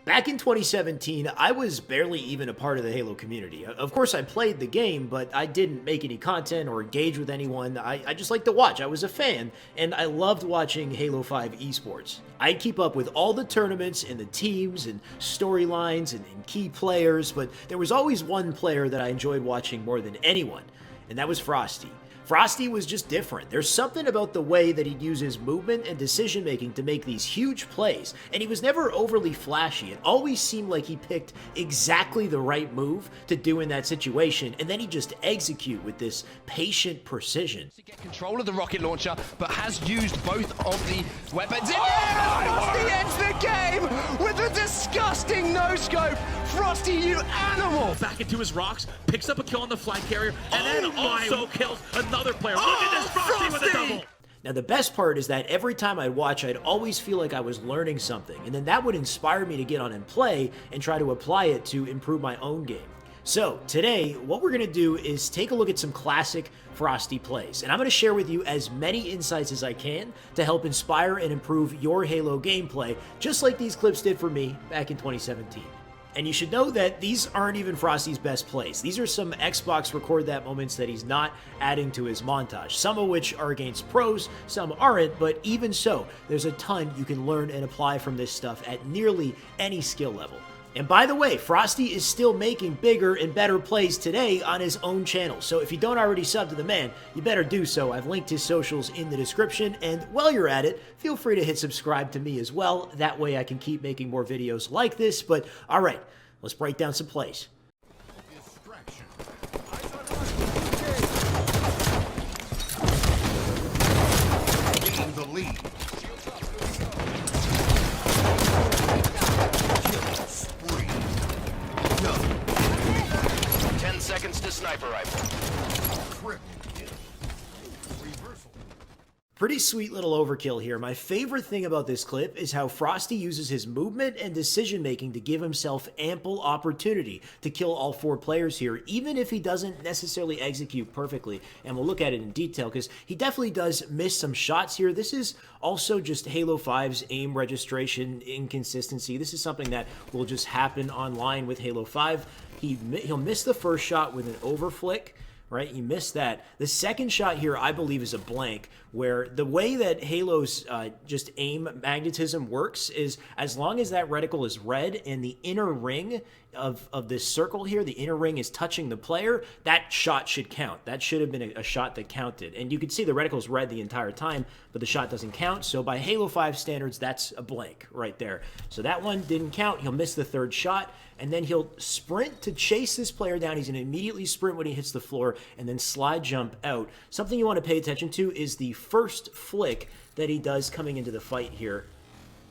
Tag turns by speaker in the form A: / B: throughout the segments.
A: Back in 2017, I was barely even a part of the Halo community. Of course, I played the game, but I didn't make any content or engage with anyone. I just liked to watch. I was a fan, and I loved watching Halo 5 esports. I'd keep up with all the tournaments and the teams and storylines and key players, but there was always one player that I enjoyed watching more than anyone, and that was Frosty. Frosty was just different. There's something about the way that he'd use his movement and decision making to make these huge plays, and he was never overly flashy. It always seemed like he picked exactly the right move to do in that situation, and then he'd just execute with this patient precision.
B: To get control of the rocket launcher, but has used both of the weapons.
C: Oh,
B: Frosty ends the game with a disgusting no-scope. Frosty, you animal!
C: Back into his rocks, picks up a kill on the flight carrier, and then also kills another player. Look at this Frosty with a double!
A: Now, the best part is that every time I'd watch, I'd always feel like I was learning something, and then that would inspire me to get on and play and try to apply it to improve my own game. So, today, what we're going to do is take a look at some classic Frosty plays, and I'm going to share with you as many insights as I can to help inspire and improve your Halo gameplay, just like these clips did for me back in 2017. And you should know that these aren't even Frosty's best plays. These are some Xbox record that moments that he's not adding to his montage, some of which are against pros, some aren't, but even so, there's a ton you can learn and apply from this stuff at nearly any skill level. And by the way, Frosty is still making bigger and better plays today on his own channel, so if you don't already sub to the man, you better do so. I've linked his socials in the description, and while you're at it, feel free to hit subscribe to me as well. That way I can keep making more videos like this, but alright, let's break down some plays.
D: Gain the lead.
B: 10 seconds to sniper rifle.
D: Triple kill. Reversal.
A: Pretty sweet little overkill here. My favorite thing about this clip is how Frosty uses his movement and decision making to give himself ample opportunity to kill all four players here, even if he doesn't necessarily execute perfectly. And we'll look at it in detail because he definitely does miss some shots here. This is also just Halo 5's aim registration inconsistency. This is something that will just happen online with Halo 5. He'll miss the first shot with an overflick. Right, you missed that. The second shot here, I believe, is a blank, where the way that Halo's just aim magnetism works is as long as that reticle is red and the inner ring of this circle here, the inner ring is touching the player, that shot should count. That should have been a shot that counted. And you can see the reticle's red the entire time, but the shot doesn't count. So by Halo 5 standards, that's a blank right there. So that one didn't count. He'll miss the third shot, and then he'll sprint to chase this player down. He's going to immediately sprint when he hits the floor and then slide jump out. Something you want to pay attention to is the first flick that he does coming into the fight here,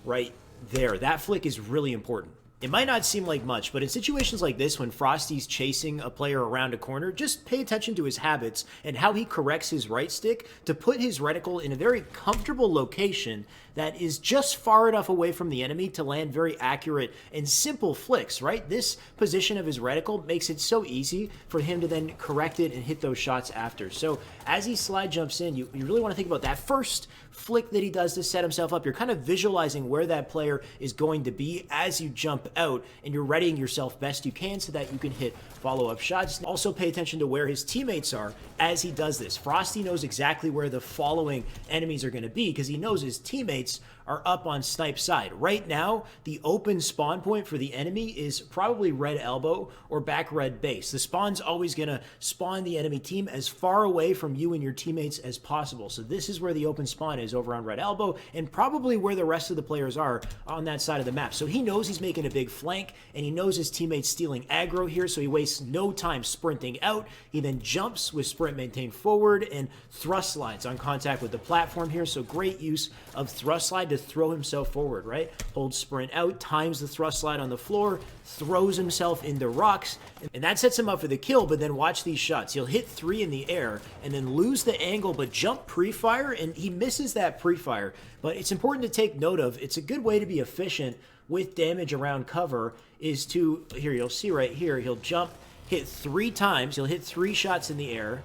A: right there. That flick is really important. It might not seem like much, but in situations like this, when Frosty's chasing a player around a corner, just pay attention to his habits and how he corrects his right stick to put his reticle in a very comfortable location that is just far enough away from the enemy to land very accurate and simple flicks, right? This position of his reticle makes it so easy for him to then correct it and hit those shots after. So as he slide jumps in, you really want to think about that first flick that he does to set himself up. You're kind of visualizing where that player is going to be as you jump out, and you're readying yourself best you can so that you can hit follow-up shots. Also pay attention to where his teammates are as he does this. Frosty knows exactly where the following enemies are going to be because he knows his teammates are up on snipe side. Right now, the open spawn point for the enemy is probably red elbow or back red base. The spawn's always going to spawn the enemy team as far away from you and your teammates as possible. So this is where the open spawn is, over on red elbow, and probably where the rest of the players are on that side of the map. So he knows he's making a big flank, and he knows his teammates stealing aggro here, so he wastes no time sprinting out. He then jumps with sprint maintained forward and thrust slides on contact with the platform here. So great use of thrust slide to throw himself forward, right? Holds sprint out, times the thrust slide on the floor, throws himself into rocks, and that sets him up for the kill. But then watch these shots. He'll hit 3 in the air and then lose the angle, but jump pre-fire, and he misses that pre-fire. But it's important to take note of. It's a good way to be efficient with damage around cover is to, here you'll see right here, he'll jump, hit 3 times, he'll hit 3 shots in the air,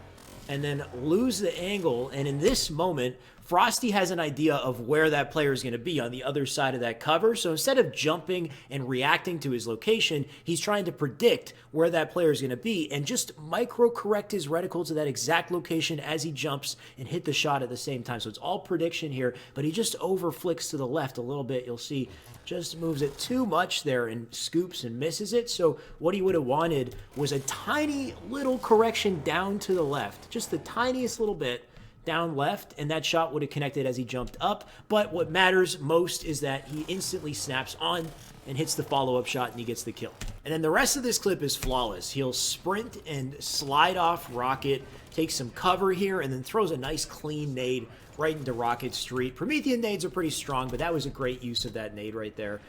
A: and then lose the angle. And in this moment, Frosty has an idea of where that player is going to be on the other side of that cover. So instead of jumping and reacting to his location, he's trying to predict where that player is going to be and just micro-correct his reticle to that exact location as he jumps and hit the shot at the same time. So it's all prediction here, but he just over-flicks to the left a little bit. You'll see just moves it too much there and scoops and misses it. So what he would have wanted was a tiny little correction down to the left, just the tiniest little bit down left, and that shot would have connected as he jumped up. But what matters most is that he instantly snaps on and hits the follow-up shot, and he gets the kill. And then the rest of this clip is flawless. He'll sprint and slide off Rocket, takes some cover here, and then throws a nice clean nade right into Rocket Street. Promethean nades are pretty strong, but that was a great use of that nade right there.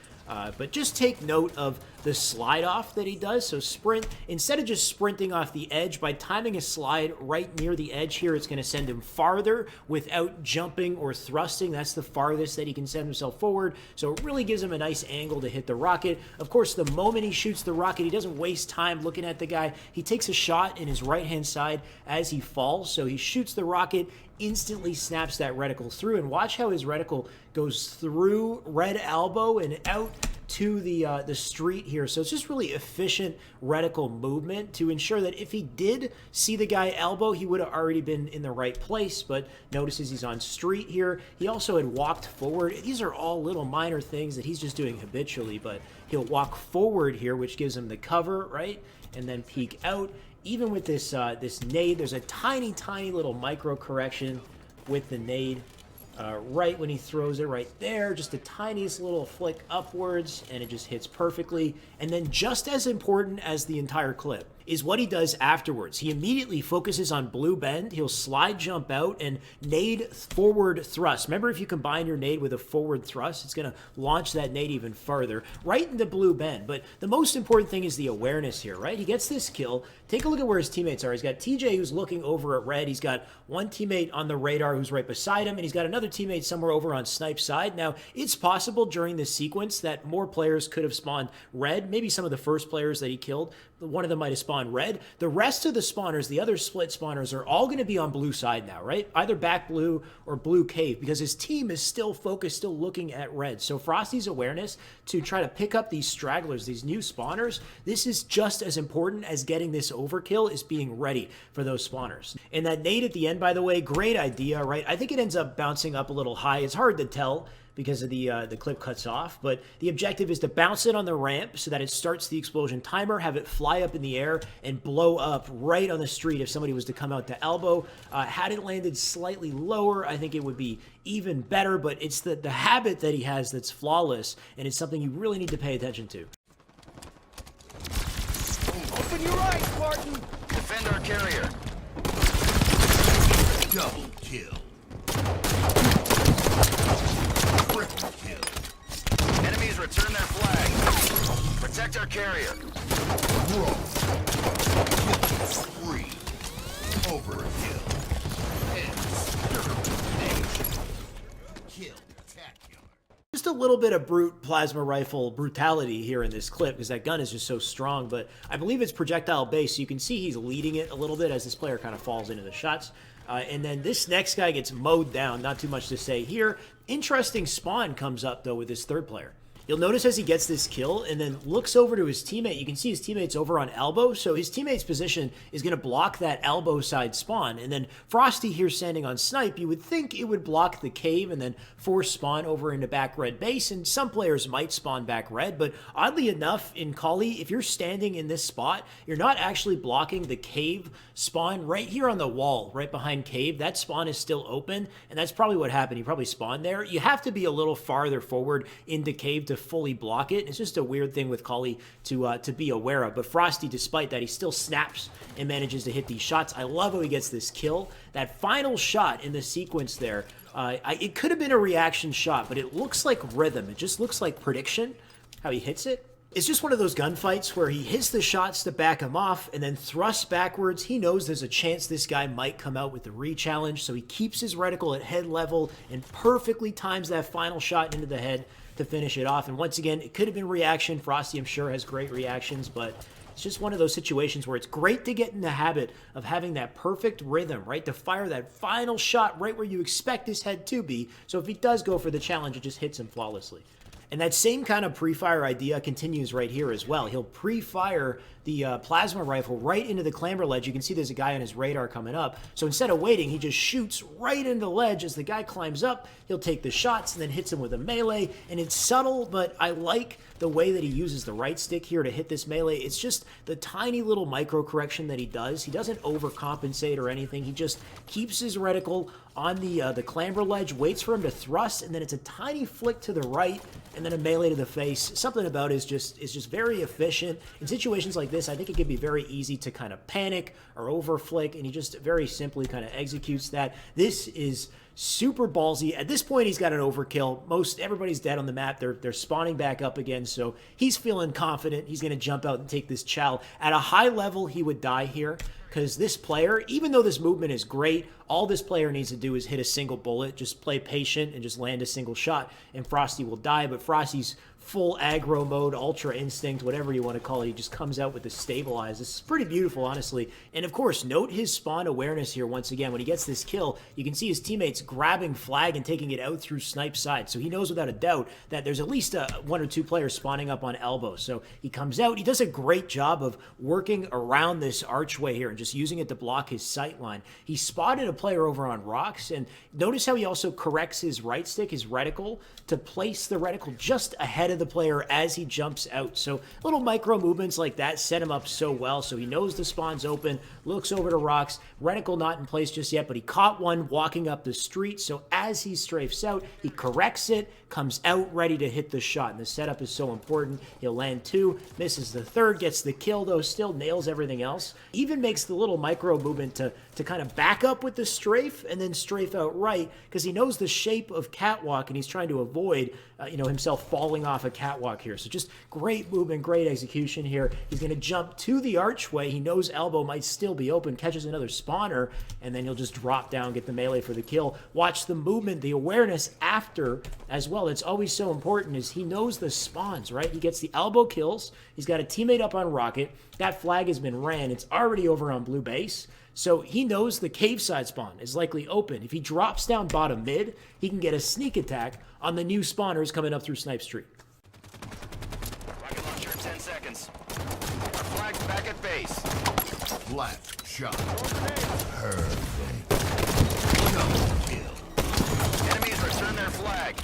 A: But just take note of the slide off that he does. So sprint, instead of just sprinting off the edge, by timing a slide right near the edge here, it's going to send him farther without jumping or thrusting. That's the farthest that he can send himself forward. So it really gives him a nice angle to hit the rocket. Of course, the moment he shoots the rocket, he doesn't waste time looking at the guy. He takes a shot in his right-hand side as he falls. So he shoots the rocket, instantly snaps that reticle through, and watch how his reticle goes through red elbow and out to the street here. So it's just really efficient reticle movement to ensure that if he did see the guy elbow, he would have already been in the right place, but notices he's on street here. He also had walked forward. These are all little minor things that he's just doing habitually, but he'll walk forward here, which gives him the cover, right? And then peek out. Even with this this nade, there's a tiny little micro correction with the nade right when he throws it right there. Just the tiniest little flick upwards, and it just hits perfectly. And then just as important as the entire clip is what he does afterwards. He immediately focuses on blue bend. He'll slide jump out and nade forward thrust. Remember, if you combine your nade with a forward thrust, it's going to launch that nade even further right into blue bend. But the most important thing is the awareness here, right? He gets this kill. Take a look at where his teammates are. He's got TJ who's looking over at red. He's got one teammate on the radar who's right beside him, and he's got another teammate somewhere over on Snipe's side. Now, it's possible during this sequence that more players could have spawned red. Maybe some of the first players that he killed, one of them might have spawned red. The rest of the spawners, the other split spawners, are all going to be on blue side now, right? Either back blue or blue cave, because his team is still focused, still looking at red. So Frosty's awareness to try to pick up these stragglers, these new spawners, this is just as important as getting this overkill, is being ready for those spawners. And that nade at the end, by the way, great idea, right? I think it ends up bouncing up a little high. It's hard to tell because of the clip cuts off, but the objective is to bounce it on the ramp so that it starts the explosion timer, have it fly up in the air and blow up right on the street if somebody was to come out to elbow. Had it landed slightly lower, I think it would be even better, but it's the habit that he has that's flawless, and it's something you really need to pay attention to.
B: Open your eyes, Spartan!
E: Defend our carrier.
D: Double kill. Triple kill.
E: Enemies return their flag. Protect our carrier.
D: Bro. Kill spree. Overkill. Extermination. Kill-tacular.
A: Just a little bit of brute plasma rifle brutality here in this clip because that gun is just so strong, but I believe it's projectile based, so you can see he's leading it a little bit as this player kind of falls into the shots. And then this next guy gets mowed down, not too much to say here. Interesting spawn comes up, though, with this third player. You'll notice as he gets this kill and then looks over to his teammate, you can see his teammate's over on elbow, so his teammate's position is going to block that elbow side spawn. And then Frosty here standing on Snipe, you would think it would block the cave and then force spawn over into back red base, and some players might spawn back red, but oddly enough, in Kali, if you're standing in this spot, you're not actually blocking the cave spawn right here on the wall, right behind cave. That spawn is still open, and that's probably what happened. He probably spawned there. You have to be a little farther forward into cave to fully block it. It's just a weird thing with Kali to be aware of. But Frosty, despite that, he still snaps and manages to hit these shots. I love how he gets this kill. That final shot in the sequence there, it could have been a reaction shot, but it looks like rhythm. It just looks like prediction, how he hits it. It's just one of those gunfights where he hits the shots to back him off and then thrusts backwards. He knows there's a chance this guy might come out with the re-challenge, so he keeps his reticle at head level and perfectly times that final shot into the head to finish it off. And once again, it could have been reaction. Frosty, I'm sure, has great reactions, but It's just one of those situations where it's great to get in the habit of having that perfect rhythm, right? To fire that final shot right where you expect his head to be. So if he does go for the challenge, it just hits him flawlessly. And that same kind of pre-fire idea continues right here as well. He'll pre-fire the plasma rifle right into the clamber ledge. You can see there's a guy on his radar coming up. So instead of waiting, he just shoots right into the ledge. As the guy climbs up, he'll take the shots and then hits him with a melee. And it's subtle, but I like the way that he uses the right stick here to hit this melee. It's just the tiny little micro correction that he does. He doesn't overcompensate or anything. He just keeps his reticle on the clamber ledge, waits for him to thrust, and then it's a tiny flick to the right, and then a melee to the face. Something about it is just very efficient. In situations like this, I think it can be very easy to kind of panic or overflick, and he just very simply kind of executes that. This is super ballsy. At this point, he's got an overkill. Everybody's dead on the map. They're spawning back up again, so he's feeling confident. He's going to jump out and take this chow. At a high level, he would die here, because this player, even though this movement is great, all this player needs to do is hit a single bullet, just play patient and just land a single shot, and Frosty will die. But Frosty's full aggro mode, ultra instinct, whatever you want to call it, he just comes out with the stabilize. This is pretty beautiful, honestly. And of course, note his spawn awareness here once again. When he gets this kill, you can see his teammates grabbing flag and taking it out through snipe side. So he knows without a doubt that there's at least one or two players spawning up on elbow. So he comes out. He does a great job of working around this archway here and just using it to block his sight line. He spotted a player over on rocks, and notice how he also corrects his right stick, his reticle, to place the reticle just ahead of the player as he jumps out. So little micro movements like that set him up so well. So he knows the spawn's open, looks over to rocks, reticle not in place just yet, but he caught one walking up the street. So as he strafes out, he corrects it, comes out ready to hit the shot. And the setup is so important. He'll land two, misses the third, gets the kill though, still nails everything else. Even makes the little micro movement to kind of back up with the strafe and then strafe out right, because he knows the shape of catwalk and he's trying to avoid himself falling off a catwalk here. So just great movement, great execution here. He's going to jump to the archway. He knows elbow might still be open, catches another spawner, and then he'll just drop down, get the melee for the kill. Watch the movement, the awareness after as well. It's always so important is he knows the spawns, right? He gets the elbow kills. He's got a teammate up on rocket. That flag has been ran. It's already over on blue base. So he knows the cave side spawn is likely open. If he drops down bottom mid, he can get a sneak attack on the new spawners coming up through Snipe Street.
E: Rocket launcher in 10 seconds. Flag's back at base.
D: Last shot. Perfect. Double kill.
E: Enemies return their flag.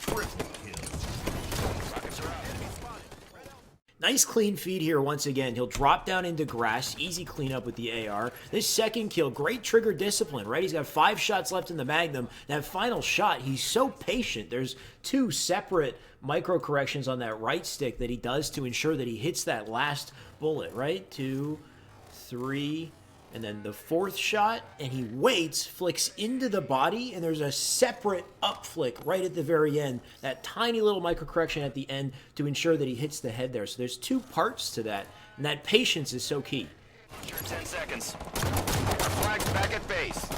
D: Triple kill.
E: Rockets are out.
A: Nice clean feed here once again. He'll drop down into grass. Easy cleanup with the AR. This second kill, great trigger discipline, right? He's got 5 shots left in the Magnum. That final shot, he's so patient. There's 2 separate micro corrections on that right stick that he does to ensure that he hits that last bullet, right? 2, 3, and then the 4th shot, and he waits, flicks into the body, and there's a separate up flick right at the very end. That tiny little micro correction at the end to ensure that he hits the head there. So there's 2 parts to that, and that patience is so key.
E: Launcher in 10 seconds. Flag's back at base.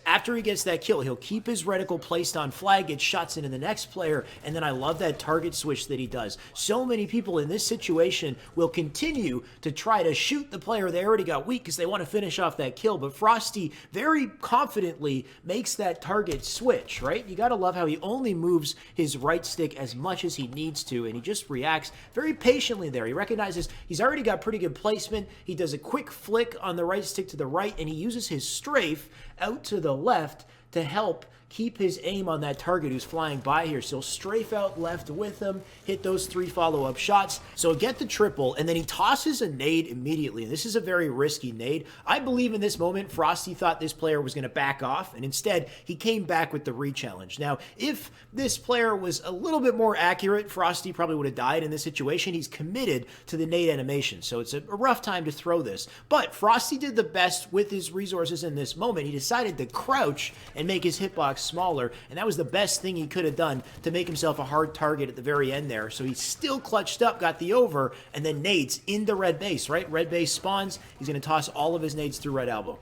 A: After he gets that kill, he'll keep his reticle placed on flag, get shots into the next player, and then I love that target switch that he does. So many people in this situation will continue to try to shoot the player they already got weak because they want to finish off that kill, but Frosty very confidently makes that target switch, right? You gotta love how he only moves his right stick as much as he needs to, and he just reacts very patiently there. He recognizes he's already got pretty good placement. He does a quick flick on the right stick to the right, and he uses his strafe out to the left to help keep his aim on that target who's flying by here. So he'll strafe out left with him, hit those 3 follow-up shots. So he'll get the triple, and then he tosses a nade immediately. And this is a very risky nade. I believe in this moment, Frosty thought this player was going to back off, and instead, he came back with the re-challenge. Now, if this player was a little bit more accurate, Frosty probably would have died in this situation. He's committed to the nade animation, so it's a rough time to throw this. But Frosty did the best with his resources in this moment. He decided to crouch and make his hitbox smaller, and that was the best thing he could have done to make himself a hard target at the very end there. So he still clutched up, got the over, and then nades into red base, right? Red base spawns. He's going to toss all of his nades through red elbow.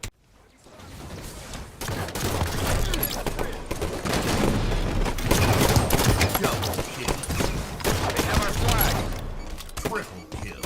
D: Double kill.
E: They have our flag.
D: Triple kill.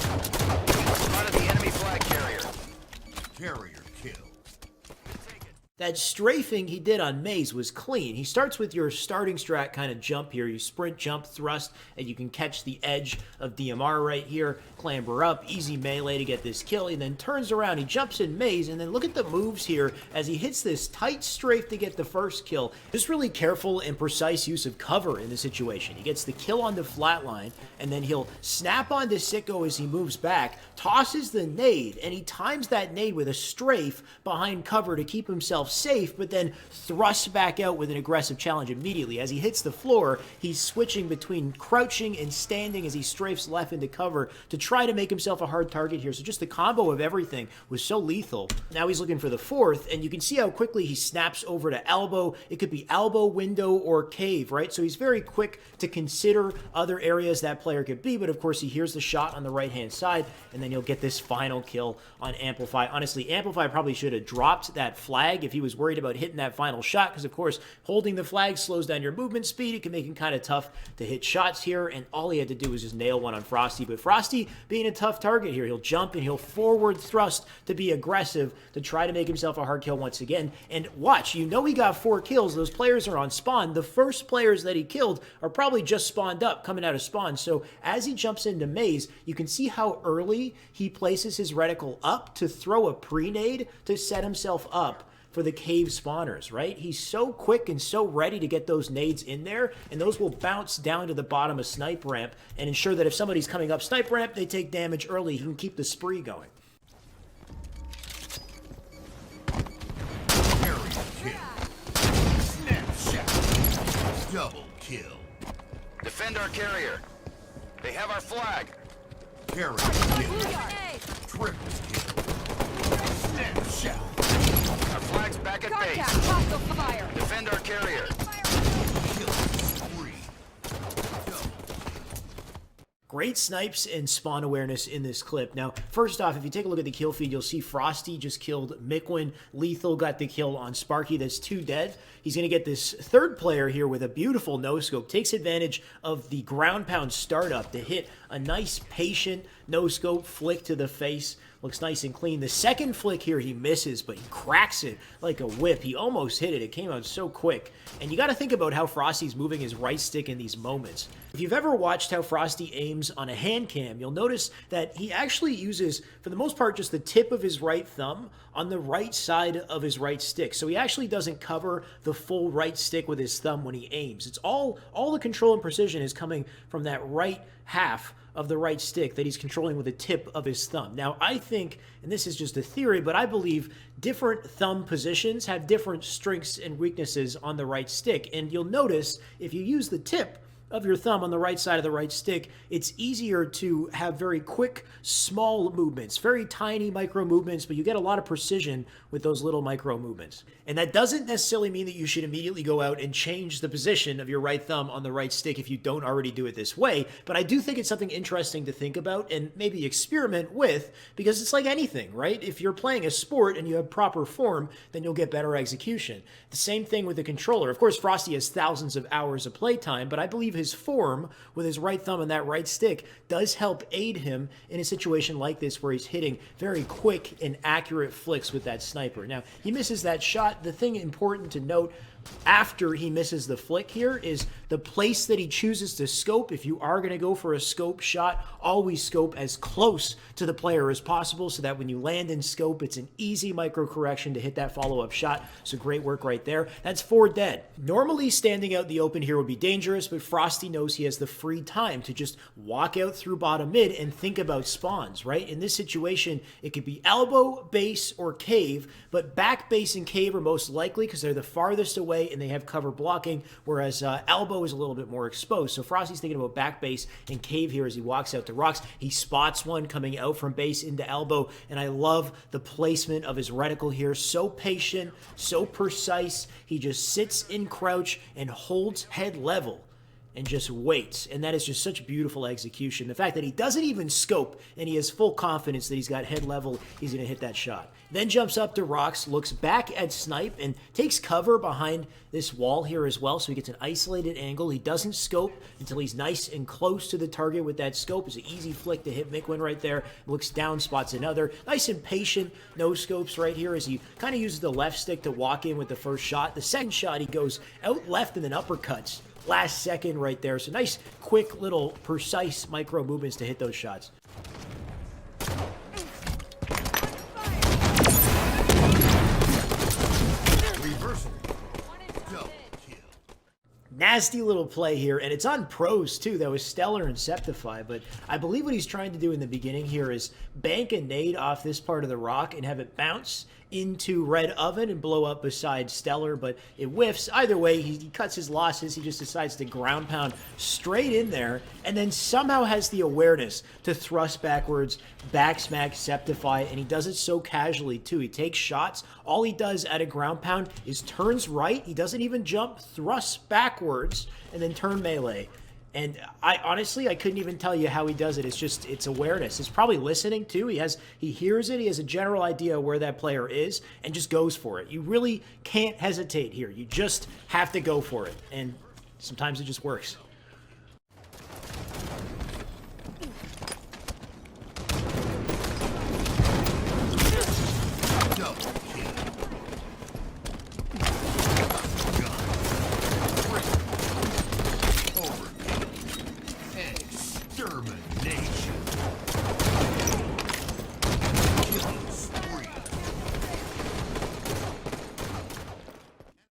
A: That strafing he did on Maze was clean. He starts with your starting strat kind of jump here. You sprint, jump, thrust, and you can catch the edge of DMR right here, clamber up, easy melee to get this kill. He then turns around, he jumps in Maze, and then look at the moves here as he hits this tight strafe to get the first kill. Just really careful and precise use of cover in this situation. He gets the kill on the flatline, and then he'll snap onto Sicko as he moves back, tosses the nade, and he times that nade with a strafe behind cover to keep himself safe, but then thrusts back out with an aggressive challenge immediately. As he hits the floor, he's switching between crouching and standing as he strafes left into cover to try to make himself a hard target here. So just the combo of everything was so lethal. Now he's looking for the fourth, and you can see how quickly he snaps over to elbow. It could be elbow, window, or cave, right? So he's very quick to consider other areas that player could be, but of course he hears the shot on the right-hand side, and then he'll get this final kill on Amplify. Honestly, Amplify probably should have dropped that flag if he was worried about hitting that final shot, because of course holding the flag slows down your movement speed. It can make it kind of tough to hit shots here, and all he had to do was just nail one on Frosty. But Frosty being a tough target here, he'll jump and he'll forward thrust to be aggressive to try to make himself a hard kill once again. And watch, you know he got 4 kills. Those players are on spawn. The first players that he killed are probably just spawned up, coming out of spawn. So as he jumps into Maze, you can see how early he places his reticle up to throw a pre-nade to set himself up for the cave spawners, right? He's so quick and so ready to get those nades in there, and those will bounce down to the bottom of snipe ramp and ensure that if somebody's coming up snipe ramp, they take damage early. He can keep the spree going.
D: Carry kill. Snapshot. Double kill.
E: Defend our carrier. They have our flag.
D: Carry kill. Triple kill. Snapshot.
E: Our flag's back at
F: Contact!
E: base.
F: Hostile fire!
E: Defend our carrier.
D: Kill spree. Double.
A: Great snipes and spawn awareness in this clip. Now, first off, if you take a look at the kill feed, you'll see Frosty just killed Miquin. Lethal got the kill on Sparky. That's 2 dead. He's going to get this third player here with a beautiful no-scope. Takes advantage of the ground pound startup to hit a nice, patient no-scope flick to the face. Looks nice and clean. The second flick here, he misses, but he cracks it like a whip. He almost hit it. It came out so quick. And you got to think about how Frosty's moving his right stick in these moments. If you've ever watched how Frosty aims on a hand cam, you'll notice that he actually uses, for the most part, just the tip of his right thumb on the right side of his right stick. So he actually doesn't cover the full right stick with his thumb when he aims. It's all the control and precision is coming from that right half of the right stick that he's controlling with the tip of his thumb. Now, I think, and this is just a theory, but I believe different thumb positions have different strengths and weaknesses on the right stick. And you'll notice if you use the tip of your thumb on the right side of the right stick, it's easier to have very quick, small movements, very tiny micro movements, but you get a lot of precision with those little micro movements. And that doesn't necessarily mean that you should immediately go out and change the position of your right thumb on the right stick if you don't already do it this way, but I do think it's something interesting to think about and maybe experiment with, because it's like anything, right? If you're playing a sport and you have proper form, then you'll get better execution. The same thing with the controller. Of course, Frosty has thousands of hours of playtime, but I believe his form with his right thumb and that right stick does help aid him in a situation like this where he's hitting very quick and accurate flicks with that sniper. Now, he misses that shot. The thing important to note after he misses the flick here is the place that he chooses to scope. If you are going to go for a scope shot, always scope as close to the player as possible so that when you land in scope, it's an easy micro correction to hit that follow-up shot. So great work right there. That's 4 dead. Normally standing out in the open here would be dangerous, but Frosty knows he has the free time to just walk out through bottom mid and think about spawns, right? In this situation, it could be elbow, base, or cave, but back base and cave are most likely because they're the farthest away and they have cover blocking, whereas elbow is a little bit more exposed. So Frosty's thinking about back base and cave here as he walks out to rocks. He spots one coming out from base into elbow, and I love the placement of his reticle here. So patient, so precise. He just sits in crouch and holds head level and just waits. And that is just such beautiful execution. The fact that he doesn't even scope and he has full confidence that he's got head level, he's going to hit that shot. Then jumps up to rocks, looks back at Snipe, and takes cover behind this wall here as well, so he gets an isolated angle. He doesn't scope until he's nice and close to the target with that scope. It's an easy flick to hit Mikwin right there. Looks down, spots another. Nice and patient, no scopes right here as he kind of uses the left stick to walk in with the first shot. The second shot, he goes out left and then uppercuts. Last second right there. So nice, quick, little, precise micro movements to hit those shots.
D: Reversal. Double kill.
A: Nasty little play here, and it's on pros too. That was Stellar and Septify, but I believe what he's trying to do in the beginning here is bank a nade off this part of the rock and have it bounce into Red Oven and blow up beside Stellar, but it whiffs. Either way, he cuts his losses. He just decides to ground pound straight in there, and then somehow has the awareness to thrust backwards, back smack Septify, and he does it so casually too. He takes shots. All he does at a ground pound is turns right. He doesn't even jump, thrusts backwards, and then turn melee. And I honestly, I couldn't even tell you how he does it. It's just, it's awareness. It's probably listening too. He hears it. He has a general idea where that player is and just goes for it. You really can't hesitate here. You just have to go for it. And sometimes it just works.
D: Double kill. Extermination. Killing spree.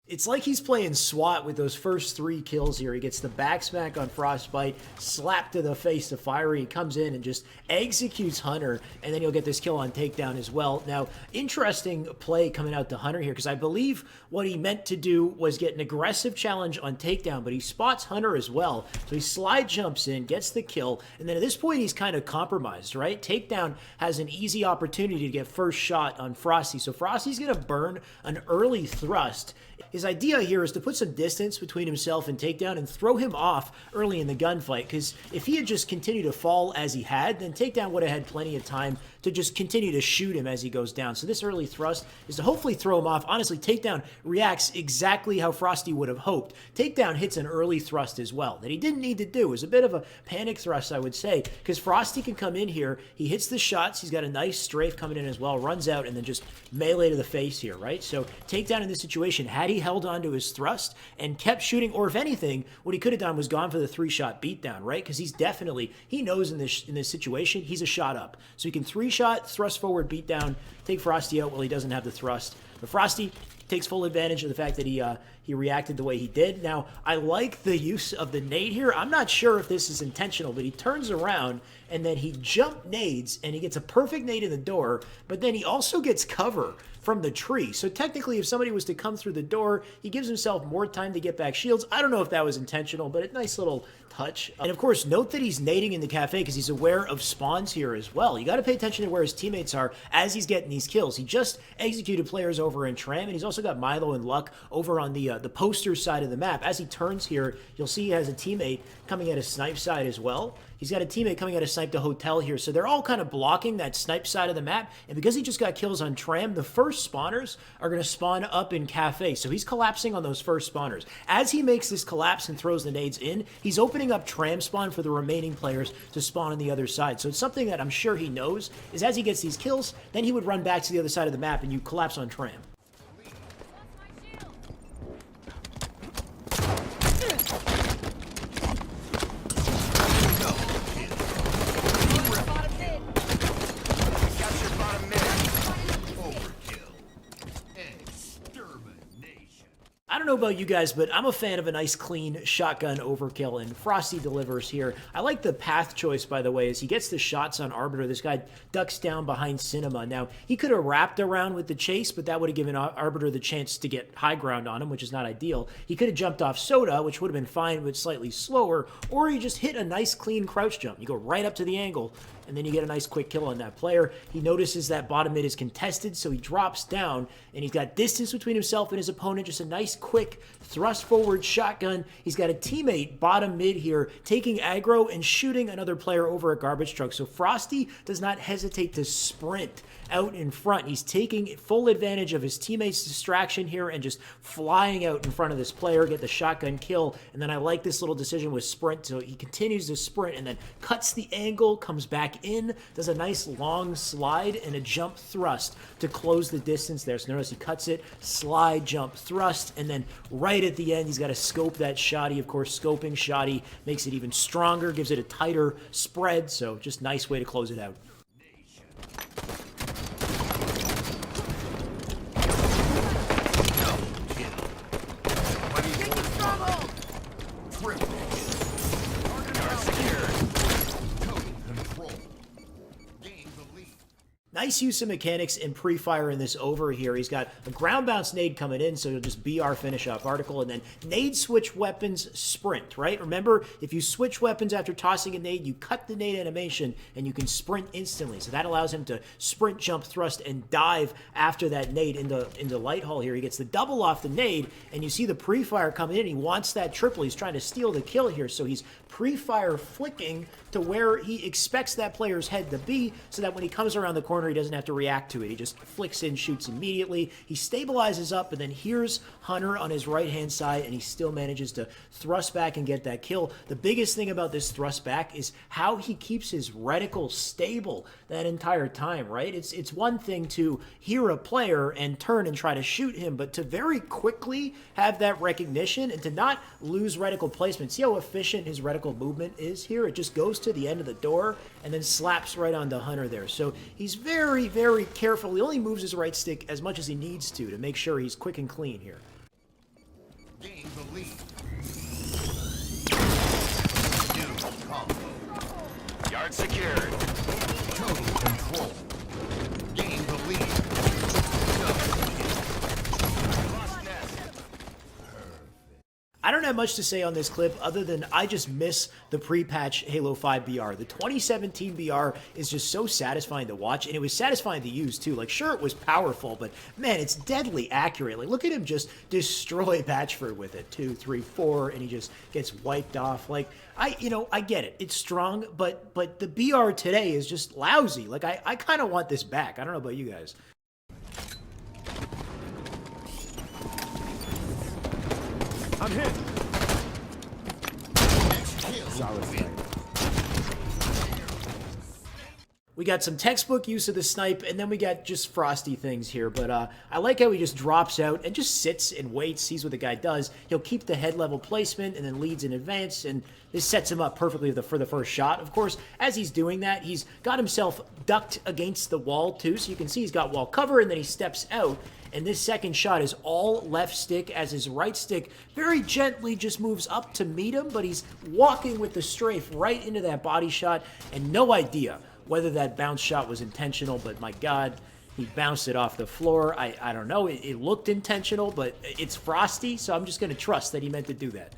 A: It's like he's playing SWAT with those first 3 kills here. He gets the back smack on Frostbite, slap to the face to Fiery. He comes in and just executes Hunter, and then he'll get this kill on takedown as well. Now, interesting play coming out to Hunter here, because I believe what he meant to do was get an aggressive challenge on takedown, but he spots Hunter as well. So he slide jumps in, gets the kill, and then at this point he's kind of compromised, right? Takedown has an easy opportunity to get first shot on Frosty, so Frosty's going to burn an early thrust. His idea here is to put some distance between himself and Takedown and throw him off early in the gunfight, because if he had just continued to fall as he had, then Takedown would have had plenty of time to just continue to shoot him as he goes down. So this early thrust is to hopefully throw him off. Honestly, Takedown reacts exactly how Frosty would have hoped. Takedown hits an early thrust as well that he didn't need to do. It was a bit of a panic thrust, I would say, because Frosty can come in here, he hits the shots, he's got a nice strafe coming in as well, runs out, and then just melee to the face here, right? So Takedown in this situation, had he held on to his thrust and kept shooting, or if anything, what he could have done was gone for the 3-shot beatdown, right? Because he knows in this situation, he's a shot up. So he can 3-shot, thrust forward, beatdown, take Frosty out while he doesn't have the thrust. But Frosty takes full advantage of the fact that he reacted the way he did. Now, I like the use of the nade here. I'm not sure if this is intentional, but he turns around and then he jump nades and he gets a perfect nade in the door, but then he also gets cover from the tree. So technically, if somebody was to come through the door, he gives himself more time to get back shields. I don't know if that was intentional, but a nice little touch. And of course, note that he's nading in the cafe because he's aware of spawns here as well. You got to pay attention to where his teammates are as he's getting these kills. He just executed players over in Tram, and he's also got Milo and Luck over on the poster side of the map. As he turns here, you'll see he has a teammate coming at his snipe side as well. He's got a teammate coming at a snipe to Hotel here, so they're all kind of blocking that snipe side of the map, and because he just got kills on Tram, the first spawners are going to spawn up in Cafe, so he's collapsing on those first spawners. As he makes this collapse and throws the nades in, he's opening up Tram spawn for the remaining players to spawn on the other side, so it's something that I'm sure he knows, is as he gets these kills, then he would run back to the other side of the map and you collapse on Tram. I don't know about you guys, but I'm a fan of a nice clean shotgun overkill, and Frosty delivers here. I like the path choice, by the way, as he gets the shots on Arbiter. This guy ducks down behind Cinema. Now, he could have wrapped around with the chase, but that would have given Arbiter the chance to get high ground on him, which is not ideal. He could have jumped off Soda, which would have been fine, but slightly slower, or he just hit a nice clean crouch jump. You go right up to the angle, and then you get a nice quick kill on that player. He notices that bottom mid is contested, so he drops down, and he's got distance between himself and his opponent, just a nice quick quick thrust forward shotgun. He's got a teammate bottom mid here taking aggro and shooting another player over a garbage truck. So Frosty does not hesitate to sprint out in front. He's taking full advantage of his teammate's distraction here and just flying out in front of this player, get the shotgun kill. And then I like this little decision with sprint. So he continues to sprint and then cuts the angle, comes back in, does a nice long slide and a jump thrust to close the distance there. So notice he cuts it, slide, jump, thrust, and then right at the end, he's got to scope that shotty. Of course, scoping shotty makes it even stronger, gives it a tighter spread. So just nice way to close it out. Nice use of mechanics and pre-fire in this over here. He's got a ground bounce nade coming in, so he'll just BR finish off article, and then nade switch weapons sprint, right? Remember, if you switch weapons after tossing a nade, you cut the nade animation, and you can sprint instantly. So that allows him to sprint, jump, thrust, and dive after that nade into light hull here. He gets the double off the nade, and you see the pre-fire coming in. He wants that triple. He's trying to steal the kill here, so he's pre-fire flicking to where he expects that player's head to be, so that when he comes around the corner, he doesn't have to react to it. He just flicks in, shoots immediately. He stabilizes up, and then here's Hunter on his right-hand side, and he still manages to thrust back and get that kill. The biggest thing about this thrust back is how he keeps his reticle stable that entire time, right? It's one thing to hear a player and turn and try to shoot him, but to very quickly have that recognition and to not lose reticle placement. See how efficient his reticle movement is here? It just goes to the end of the door and then slaps right onto Hunter there. So he's very, very careful. He only moves his right stick as much as he needs to make sure he's quick and clean here.
D: Gain the lead.
E: Yard secured.
D: Total control. Gain the lead.
E: Lost nest.
A: I don't have much to say on this clip other than I just miss the pre-patch Halo 5 BR. The 2017 BR is just so satisfying to watch, and it was satisfying to use too. Like, sure, it was powerful, but man, it's deadly accurate. Like, look at him just destroy Patchford with it. 2, 3, 4, and he just gets wiped off. Like, I get it. It's strong, but the BR today is just lousy. Like, I kind of want this back. I don't know about you guys.
B: I'm hit.
A: We got some textbook use of the snipe, and then we got just Frosty things here. But I like how he just drops out and just sits and waits, sees what the guy does. He'll keep the head level placement and then leads in advance, and this sets him up perfectly for the first shot. Of course, as he's doing that, he's got himself ducked against the wall too, so you can see he's got wall cover, and then he steps out. And this second shot is all left stick as his right stick very gently just moves up to meet him, but he's walking with the strafe right into that body shot, and no idea whether that bounce shot was intentional, but my God, he bounced it off the floor. I don't know. It looked intentional, but it's Frosty, so I'm just going to trust that he meant to do that.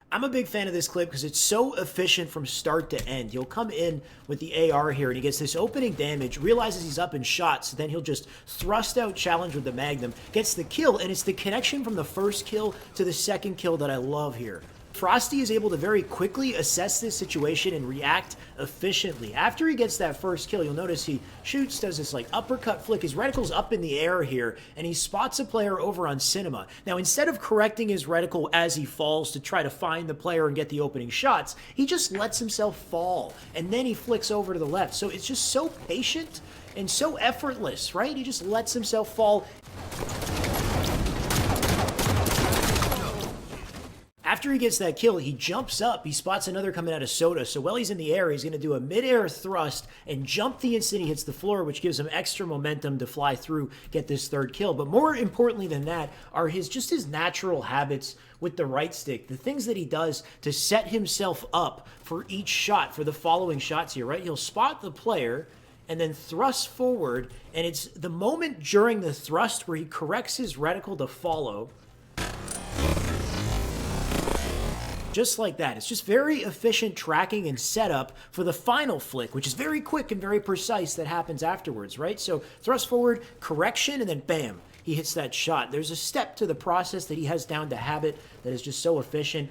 A: I'm a big fan of this clip because it's so efficient from start to end. He'll come in with the AR here and he gets this opening damage, realizes he's up in shots, so then he'll just thrust out challenge with the Magnum, gets the kill, and it's the connection from the first kill to the second kill that I love here. Frosty is able to very quickly assess this situation and react efficiently. After he gets that first kill, you'll notice he shoots, does this like uppercut flick. His reticle's up in the air here, and he spots a player over on Cinema. Now, instead of correcting his reticle as he falls to try to find the player and get the opening shots, he just lets himself fall, and then he flicks over to the left. So it's just so patient and so effortless, right? He just lets himself fall. After he gets that kill, he jumps up. He spots another coming out of Soda. So while he's in the air, he's going to do a mid-air thrust and jump the instant he hits the floor, which gives him extra momentum to fly through, get this third kill. But more importantly than that are just his natural habits with the right stick. The things that he does to set himself up for each shot, for the following shots here, right? He'll spot the player, and then thrusts forward, and it's the moment during the thrust where he corrects his reticle to follow. Just like that. It's just very efficient tracking and setup for the final flick, which is very quick and very precise that happens afterwards, right? So thrust forward, correction, and then bam, he hits that shot. There's a step to the process that he has down to habit that is just so efficient.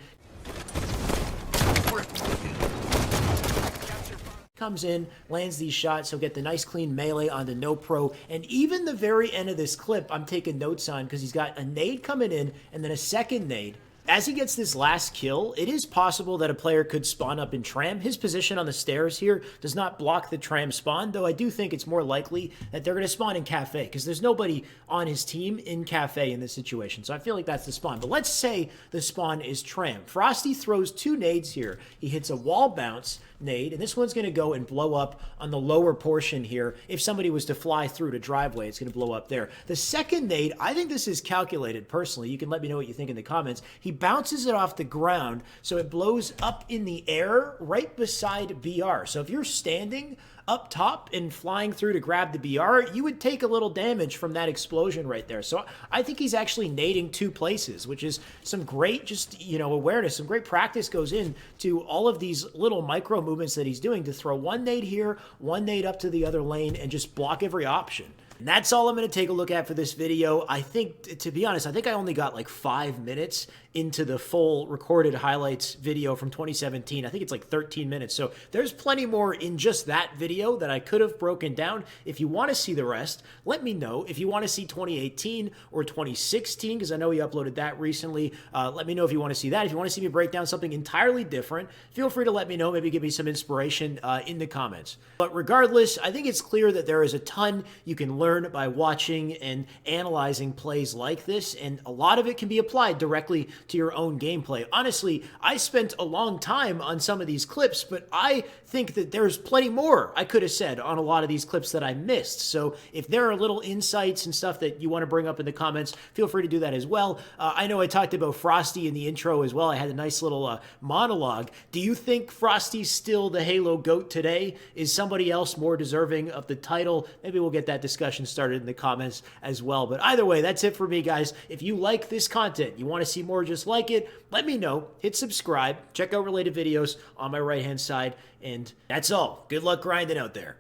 A: Comes in, lands these shots, he'll get the nice clean melee onto No Pro, and even the very end of this clip I'm taking notes on because he's got a nade coming in and then a second nade. As he gets this last kill, it is possible that a player could spawn up in tram. His position on the stairs here does not block the tram spawn, though I do think it's more likely that they're going to spawn in cafe, because there's nobody on his team in cafe in this situation. So I feel like that's the spawn. But let's say the spawn is tram. Frosty throws 2 nades here. He hits a wall bounce nade, and this one's going to go and blow up on the lower portion here. If somebody was to fly through to driveway, it's going to blow up there. The second nade, I think this is calculated personally. You can let me know what you think in the comments. He bounces it off the ground, so it blows up in the air right beside BR. So if you're standing up top and flying through to grab the BR, you would take a little damage from that explosion right there. So I think he's actually nading 2 places, which is some great just, awareness, some great practice goes in to all of these little micro movements that he's doing to throw 1 nade here, 1 nade up to the other lane, and just block every option. And that's all I'm going to take a look at for this video. I think, to be honest, I think I only got like 5 minutes into the full recorded highlights video from 2017. I think it's like 13 minutes. So there's plenty more in just that video that I could have broken down. If you want to see the rest, let me know. If you want to see 2018 or 2016, because I know he uploaded that recently, let me know if you want to see that. If you want to see me break down something entirely different, feel free to let me know. Maybe give me some inspiration in the comments. But regardless, I think it's clear that there is a ton you can learn by watching and analyzing plays like this, and a lot of it can be applied directly to your own gameplay. Honestly, I spent a long time on some of these clips, but I think that there's plenty more I could have said on a lot of these clips that I missed. So if there are little insights and stuff that you want to bring up in the comments, feel free to do that as well. I know I talked about Frosty in the intro as well. I had a nice little monologue. Do you think Frosty's still the Halo GOAT today? Is somebody else more deserving of the title? Maybe we'll get that discussion started in the comments as well. But either way, that's it for me, guys. If you like this content, you want to see more just like it, let me know. Hit subscribe. Check out related videos on my right-hand side. And that's all. Good luck grinding out there.